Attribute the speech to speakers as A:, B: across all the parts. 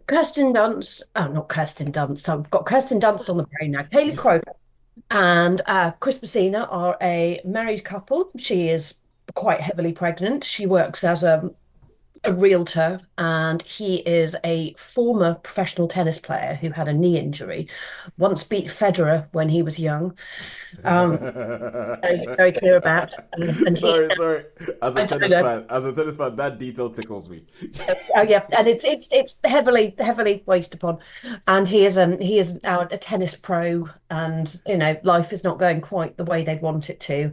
A: Kirsten Dunst, oh, not Kirsten Dunst. I've got Kirsten Dunst on the brain now. Kaylee Croker and Chris Messina are a married couple. She is quite heavily pregnant. She works as a realtor, and he is a former professional tennis player who had a knee injury. Once beat Federer when he was young. Um, very clear about, and he.
B: Sorry.
A: I don't know.
B: As a tennis fan, that detail tickles me.
A: Oh yeah, and it's heavily wasted upon, and he is now a tennis pro, and life is not going quite the way they'd want it to.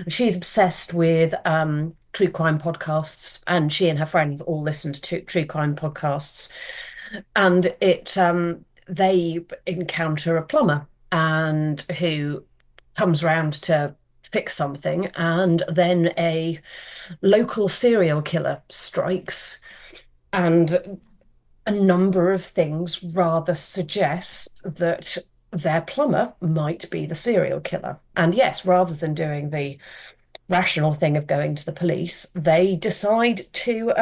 A: She's obsessed with true crime podcasts, and she and her friends all listen to true crime podcasts, and it they encounter a plumber and who comes round to fix something, and then a local serial killer strikes, and a number of things rather suggest that their plumber might be the serial killer. And yes, rather than doing the rational thing of going to the police, they decide to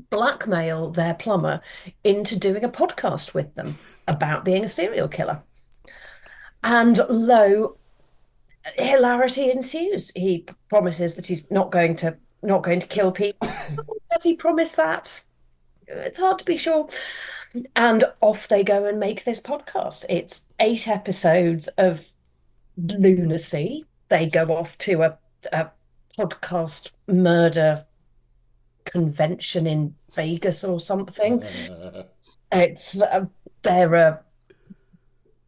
A: blackmail their plumber into doing a podcast with them about being a serial killer. And lo, hilarity ensues. He promises that he's not going to kill people. Does he promise that? It's hard to be sure. And off they go and make this podcast. It's 8 episodes of lunacy. They go off to a podcast murder convention in Vegas or something. It's there are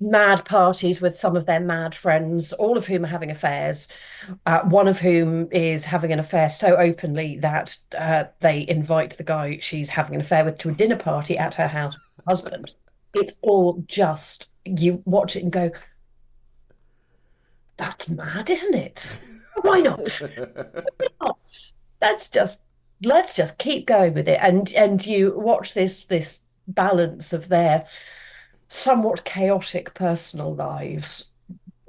A: mad parties with some of their mad friends, all of whom are having affairs. One of whom is having an affair so openly that they invite the guy she's having an affair with to a dinner party at her house with her husband. It's all just, you watch it and go, that's mad, isn't it? Why not? Why not? Let's just let's just keep going with it. And you watch this balance of their somewhat chaotic personal lives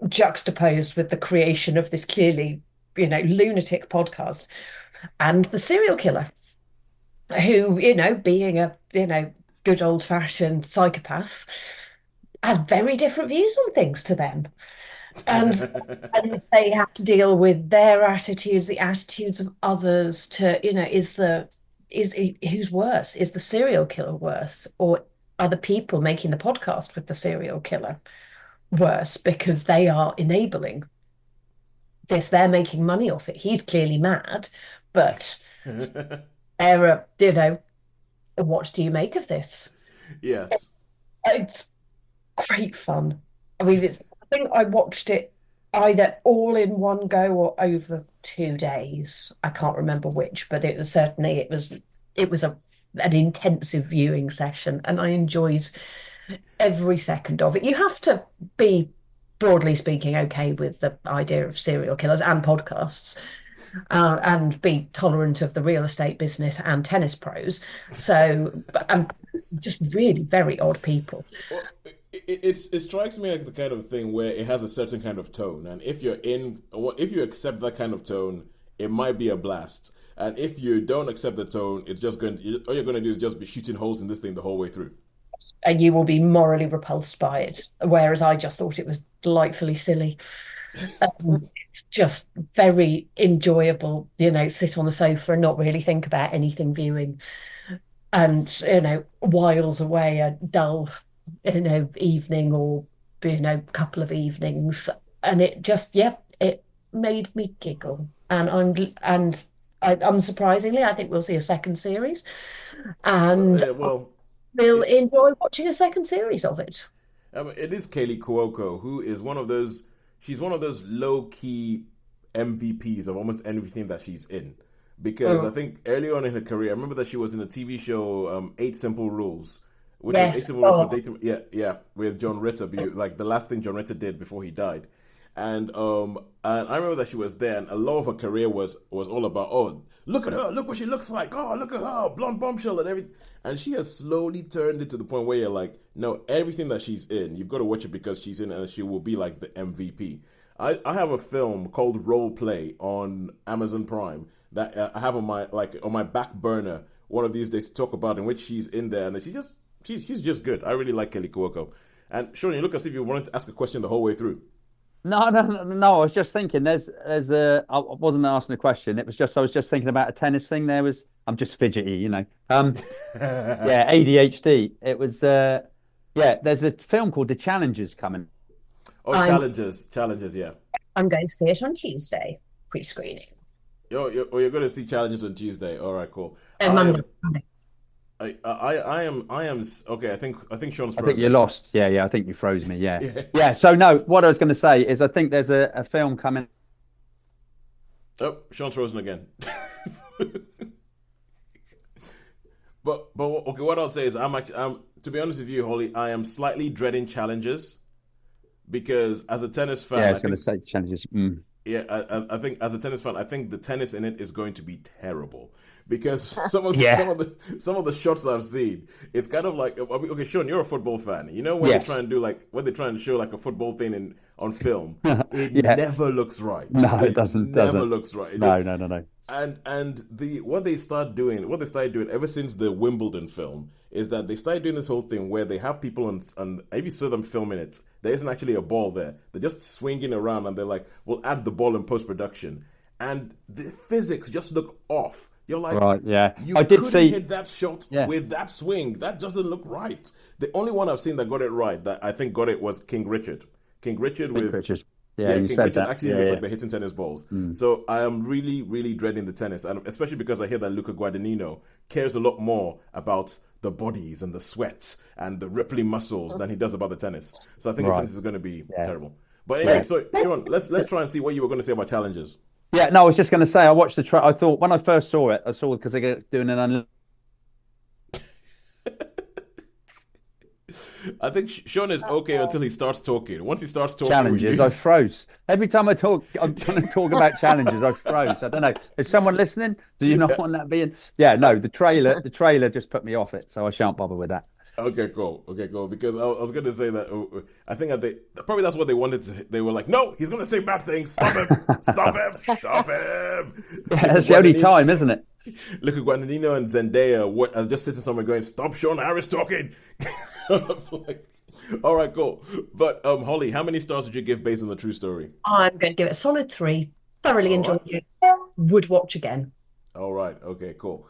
A: juxtaposed with the creation of this clearly, lunatic podcast, and the serial killer who, being a, good old fashioned psychopath, has very different views on things to them. And and they have to deal with their attitudes, the attitudes of others to, who's worse? Is the serial killer worse? Or are the people making the podcast with the serial killer worse because they are enabling this? They're making money off it. He's clearly mad, but they're, what do you make of this?
B: Yes.
A: It's great fun. I mean, I think I watched it either all in one go or over 2 days. I can't remember which, but it was an intensive viewing session, and I enjoyed every second of it. You have to be, broadly speaking, okay with the idea of serial killers and podcasts, and be tolerant of the real estate business and tennis pros. So, it's just really very odd people.
B: Well, it strikes me like the kind of thing where it has a certain kind of tone, and if you accept that kind of tone, it might be a blast. And if you don't accept the tone, it's just all you're going to do is just be shooting holes in this thing the whole way through.
A: And you will be morally repulsed by it. Whereas I just thought it was delightfully silly. It's just very enjoyable, sit on the sofa and not really think about anything viewing, and whiles away a dull, evening, or couple of evenings, and it just, yeah, it made me giggle. Unsurprisingly, I think we'll see a second series, and
B: Well,
A: we'll
B: it,
A: enjoy watching a second series of it.
B: I mean, it is Kaylee Cuoco who is one of those. She's one of those low key MVPs of almost everything that she's in. Because I
A: Mm.
B: think early on in her career, I remember that she was in a TV show, Eight Simple Rules, which was Eight
A: Yes.
B: Simple Rules for
A: Oh,
B: dating. Yeah, yeah, with John Ritter, like the last thing John Ritter did before he died. And I remember that she was there, and a lot of her career was all about, oh, look at her, look what she looks like, oh, look at her, blonde bombshell and everything. And she has slowly turned it to the point where you're like, no, everything that she's in, you've got to watch it because she's in, it, and she will be like the MVP. I have a film called Role Play on Amazon Prime that I have on my back burner one of these days to talk about in which she's in there, and she's just good. I really like Kelly Cuoco. And Sean, you look as if you wanted to ask a question the whole way through.
C: No. I was just thinking. There's a. I wasn't asking a question. It was just I was just thinking about a tennis thing. I'm just fidgety, you know. Yeah, ADHD. It was. Yeah. There's a film called The Challengers coming.
B: Oh,
A: I'm
B: challenges, yeah.
A: I'm going to see it on Tuesday, pre-screening.
B: You're going to see challenges on Tuesday. All right, cool. I
A: Monday.
B: am, I am. Okay, I think Sean's
C: I think
B: frozen.
C: you lost. Yeah. I think you froze me. Yeah.
B: Yeah.
C: Yeah. So no, what I was going to say is I think there's a film coming.
B: Oh, Sean's frozen again. But okay, what I'll say is I'm to be honest with you, Holly, I am slightly dreading challenges because as a tennis
C: Yeah,
B: fan,
C: I
B: I
C: was going to
B: think
C: say challenges.
B: yeah, I think as a tennis fan, I think the tennis in it is going to be terrible because some of
C: Yeah.
B: the shots I've seen, it's kind of like okay, Sean, you're a football fan. You know when they
C: Yes.
B: try and do like when they try and show like a football thing on film, it
C: Yeah.
B: never looks right.
C: No, it
B: Never
C: doesn't.
B: looks right.
C: No.
B: And the what they started doing ever since the Wimbledon film is that they started doing this whole thing where they have people on if you saw them filming it, there isn't actually a ball there. They're just swinging around and they're like, we'll add the ball in post production, and the physics just look off. You're like,
C: Right. Yeah.
B: you
C: I did
B: couldn't
C: see.
B: hit that shot
C: Yeah.
B: with that swing. That doesn't look right. The only one I've seen that got it right, that I think got it, was King Richard. King Richard with
C: Pictures. Yeah, you
B: King
C: said
B: Richard
C: that.
B: actually
C: Yeah,
B: looks
C: yeah.
B: like they're hitting tennis balls. So I am really, really dreading the tennis, and especially because I hear that Luca Guadagnino cares a lot more about the bodies and the sweat and the rippling muscles than he does about the tennis. So I think the
C: Right.
B: tennis is going to be
C: Yeah.
B: terrible. But anyway,
C: Yeah.
B: so Sean, let's try and see what you were going to say about challenges.
C: Yeah, no, I was just going to say, I watched I thought when I first saw it, I saw because they're doing an
B: I think Sean is okay until he starts talking. Once he starts talking,
C: challenges. I froze. Every time I'm trying to talk about challenges, I froze. I don't know. Is someone listening? Do you not want that being? Yeah, no, the trailer just put me off it, so I shan't bother with that.
B: Okay, cool. Because I was going to say that I think that probably that's what they wanted to. They were like, no, he's going to say bad things. Stop him! Stop him! Stop him!
C: Yeah, that's the only time, isn't it?
B: Look at Guadagnino and Zendaya are just sitting somewhere going, "Stop Sean Harris talking." Like, all right, cool. But Holly, how many stars would you give based on the true story?
A: I'm going to give it a solid 3. Thoroughly
B: All
A: enjoyed
B: right.
A: it. Would watch again.
B: All right. Okay, cool.